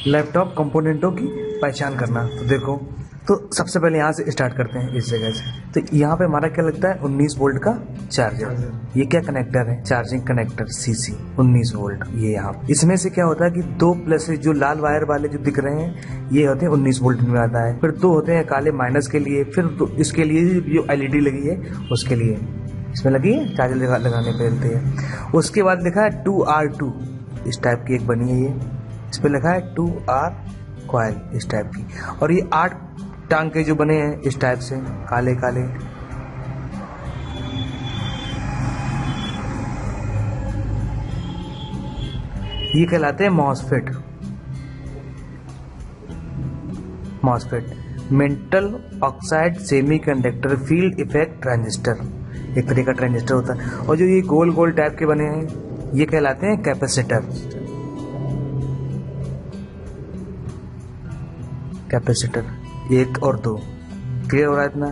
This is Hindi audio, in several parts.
लैपटॉप कंपोनेंटों की पहचान करना। तो देखो, तो सबसे पहले यहाँ से स्टार्ट करते हैं, इस जगह से। तो यहाँ पे हमारा क्या लगता है, 19 वोल्ट का चार्जर। ये क्या कनेक्टर है, चार्जिंग कनेक्टर सीसी 19 वोल्ट। ये यहाँ इसमें से क्या होता है कि 2 प्लस जो लाल वायर वाले जो दिख रहे हैं ये होते हैं 19 वोल्ट में आता है। फिर 2 होते हैं काले माइनस के लिए, फिर इसके लिए जो LED लगी है उसके लिए, इसमें लगी है चार्जर लगाने पे चलती है। उसके बाद लिखा है 2R2, इस टाइप की एक बनी है ये, इस पे लिखा है 2R कॉइल, इस टाइप की। और ये 8 टांग के जो बने हैं इस टाइप से, काले काले। ये कहलाते हैं MOSFET. Metal oxide semiconductor field effect transistor, एक तरह का ट्रांजिस्टर होता है। और जो ये गोल गोल टाइप के बने हैं ये कहलाते हैं कैपेसिटर। एक और 2, क्लियर हो रहा है इतना।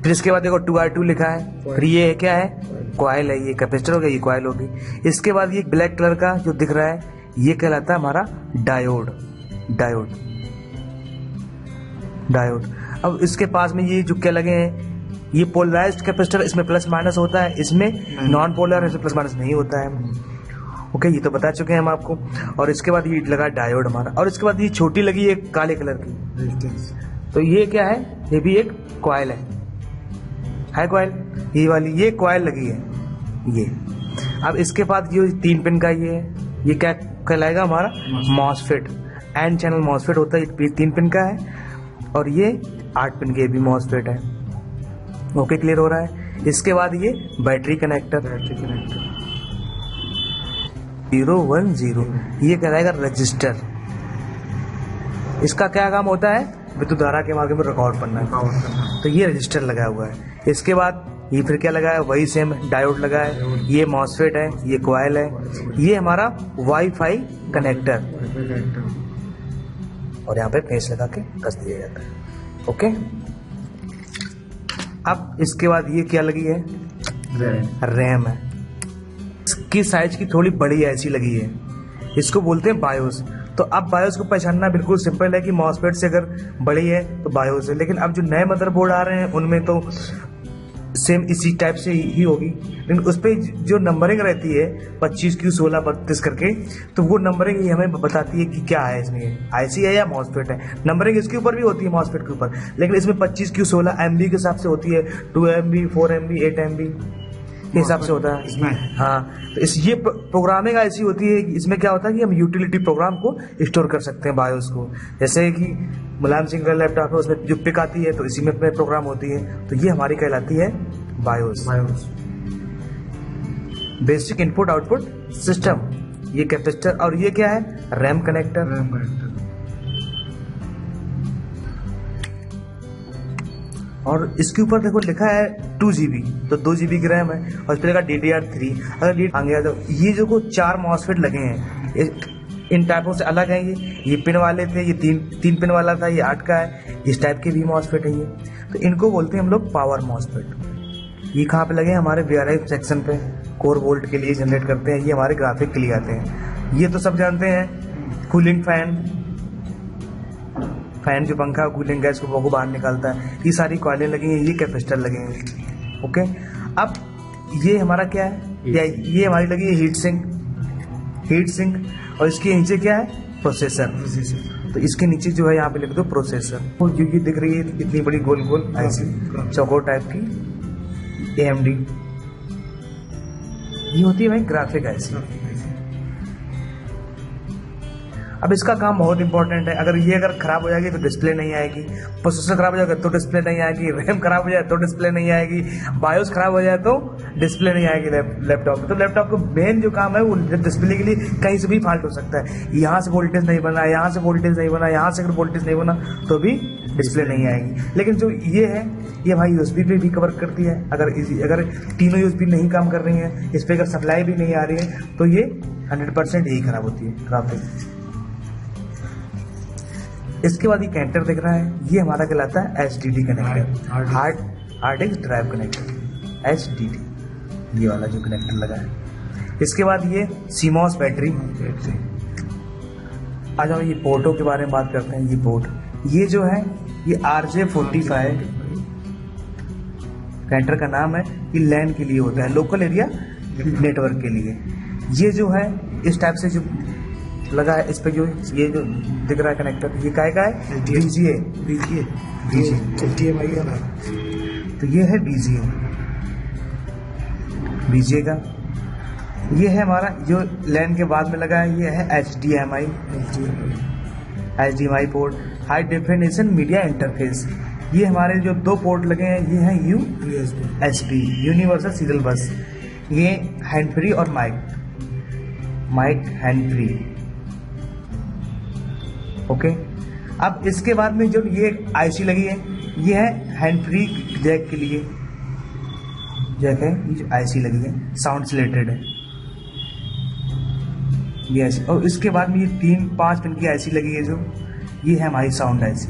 फिर इसके बाद देखो 2R2 लिखा है, फिर ये क्या है, कॉइल है। ये कैपेसिटर हो गया, ये कॉइल होगी। इसके बाद ये ब्लैक कलर का जो दिख रहा है ये कहलाता है हमारा डायोड। अब इसके पास में ये जो क्या लगे हैं, ये पोलराइज्ड कैपेसिटर, इसमें प्लस माइनस होता है, इसमें नॉन पोलर, इसमें प्लस माइनस नहीं होता है। ओके, ये तो बता चुके हैं हम आपको। और इसके बाद ये लगा डायोड हमारा। और इसके बाद ये छोटी लगी है काले कलर की, तो ये क्या है, ये भी एक कॉइल है कॉइल, ये वाली ये कॉइल लगी है ये। अब इसके बाद ये 3 पिन का ये क्या कहलाएगा हमारा, मॉसफेट। एन चैनल मॉसफेट होता है, ये 3 पिन का है। और ये 8 पिन के भी मॉसफेट है। ओके, क्लियर हो रहा है। इसके बाद ये बैटरी कनेक्टर 010, ये कहलाएगा रजिस्टर। इसका क्या काम होता है, विद्युत धारा के मार्ग में रिकॉर्ड करना है, तो ये रजिस्टर लगा हुआ है। इसके बाद ये फिर क्या लगा है, वही सेम डायोड लगा है। ये मॉसफेट है, ये कॉइल है, ये हमारा वाईफाई कनेक्टर, और यहाँ पे पेंच लगा के कस दिया जाता है। ओके, अब इसके बाद ये क्या लगी है, रैम है। इसकी साइज की थोड़ी बड़ी ऐसी लगी है, इसको बोलते हैं बायोस। तो अब बायोस को पहचानना बिल्कुल सिंपल है कि मॉसफेट से अगर बड़ी है तो बायोस है। लेकिन अब जो नए मदरबोर्ड आ रहे हैं उनमें तो सेम इसी टाइप से ही होगी, लेकिन उस पर जो नंबरिंग रहती है 25Q 16 32 करके, तो वो नंबरिंग ही हमें बताती है कि क्या है इसमें, आईसी है या मॉसफेट है। नंबरिंग इसके ऊपर भी होती है मॉसफेट के ऊपर, लेकिन इसमें 25Q 16 MB के हिसाब से होती है, 2 MB 4 MB 8 MB के हिसाब से होता है इसमें। हाँ, तो ये प्रोग्रामिंग ऐसी होती है कि इसमें क्या होता है कि हम यूटिलिटी प्रोग्राम को स्टोर कर सकते हैं बायोस को। जैसे कि मुलायम सिंह का लैपटॉप है, उसमें जो पिक आती है तो इसी में प्रोग्राम होती है, तो ये हमारी कहलाती है BIOS. Basic input output system, ये कैपेसिटर। और ये क्या है, रैम कनेक्टर। और इसके ऊपर देखो लिखा है 2 GB, तो 2 GB की रैम है। और इस पर लिखा DDR3। अगर लीड आ गया तो ये जो को 4 मॉसफेट लगे हैं, इन टाइपों से अलग है। ये पिन वाले थे, ये 3 पिन वाला था, ये 8 का है। इस टाइप के भी मॉसफेट है ये, तो इनको बोलते हैं हम लोग पावर मॉसफेट। ये कहाँ पे लगे हैं, हमारे VRI सेक्शन पे, कोर वोल्ट के लिए जनरेट करते हैं। ये हमारे ग्राफिक के लिए आते हैं। ये तो सब जानते हैं, कूलिंग फैन जो पंखा कूलिंग गैस को बाहर निकालता है, ये सारी कॉइलें लगी हैं, ये कैपेसिटर लगे हैं। ओके, अब ये हमारा क्या है, ये हमारी लगी है हीट सिंक। और इसके नीचे क्या है, प्रोसेसर। तो इसके नीचे जो है यहाँ पे लिख दो प्रोसेसर। तो जो ये दिख रही है इतनी बड़ी गोल गोल ऐसी चौकोर टाइप की AMD, ये होती है भाई ग्राफिक ऐसी। अब इसका काम बहुत इंपॉर्टेंट है। अगर खराब हो जाएगी तो डिस्प्ले नहीं आएगी, प्रोसेसर खराब हो जाएगा तो डिस्प्ले नहीं आएगी, रैम खराब हो जाए तो डिस्प्ले नहीं आएगी, बायोस खराब हो जाए तो डिस्प्ले नहीं आएगी लैपटॉप में। तो लैपटॉप का मेन जो काम है वो डिस्प्ले के लिए कहीं से भी फॉल्ट हो सकता है। यहाँ से वोल्टेज नहीं बना, यहाँ से वोल्टेज नहीं बना, यहाँ से अगर वोल्टेज नहीं बना तो भी डिस्प्ले नहीं आएगी। लेकिन जो ये है, ये भाई USB पे भी कवर करती है। अगर तीनों USB नहीं काम कर रही हैं, इस पर अगर सप्लाई भी नहीं आ रही है तो ये 100% यही खराब होती है ग्राफिक। इसके बाद ये कनेक्टर दिख रहा है, ये हमारा कहलाता है HDD connector, hard disk drive connector, HDD, ये वाला जो कनेक्टर लगा है। इसके बाद ये CMOS बैटरी। आ जाओ ये पोर्टों के बारे में बात करते हैं। ये पोर्ट, ये जो है ये RJ45 कैंटर का नाम है। ये लैन के लिए होता है, लोकल एरिया नेटवर्क के लिए। ये जो है इस टाइप से जो लगा है, इस पे जो ये जो दिख रहा है कनेक्टर, ये काय का है? DGA। तो ये है DGA का। ये है हमारा जो लैन के बाद में लगा है, ये है HDMI port, high definition media interface. ये हमारे जो 2 पोर्ट लगे हैं, ये हैं USB यूनिवर्सल सीरियल बस। ये हैंड फ्री और माइक हैंड फ्री। ओके, अब इसके बाद में जो ये IC लगी है, ये है हैंड फ्री जैक के लिए जैक है। ये जो IC लगी है साउंड से रिलेटेड है ये IC। और इसके बाद में ये 3-5 पिन की IC लगी है, जो ये है हमारी साउंड IC।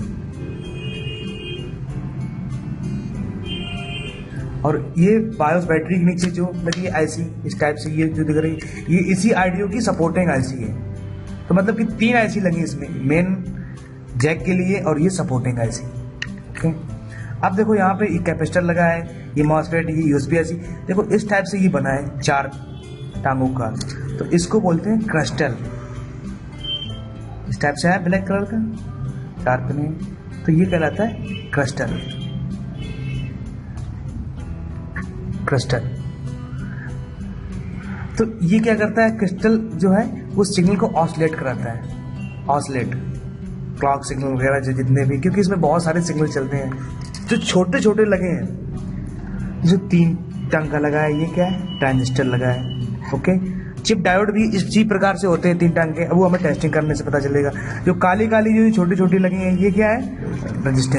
और ये बायोस बैटरी के नीचे जो लगी है IC इस टाइप से, ये जो दिख रही है, ये इसी आईडियो की सपोर्टिंग IC है। तो मतलब कि 3 IC लगी इसमें, मेन जैक के लिए और ये सपोर्टिंग IC। ओके, अब देखो यहाँ पे ये कैपेसिटर लगा है, ये मॉसफेट, ये USB IC। देखो इस टाइप से ये बना है 4 टांगों का, तो इसको बोलते हैं क्रिस्टल। इस टाइप से है, ब्लैक कलर का 4 पिन है, तो ये कहलाता है क्रिस्टल। तो ये क्या करता है, क्रिस्टल जो है वो सिग्नल को ऑसिलेट कराता है। ऑसिलेट क्लॉक सिग्नल वगैरह जो जितने भी, क्योंकि इसमें बहुत सारे सिग्नल चलते हैं जो छोटे छोटे लगे हैं। जो 3 टंग का लगा है, ये क्या है? ट्रांजिस्टर लगा है। ओके, चिप डायोड भी इसी प्रकार से होते हैं 3 टंग के। अब वो हमें टेस्टिंग करने से पता चलेगा। जो काली काली जो छोटी छोटी लगी हैं, ये क्या है? रेजिस्टेंस।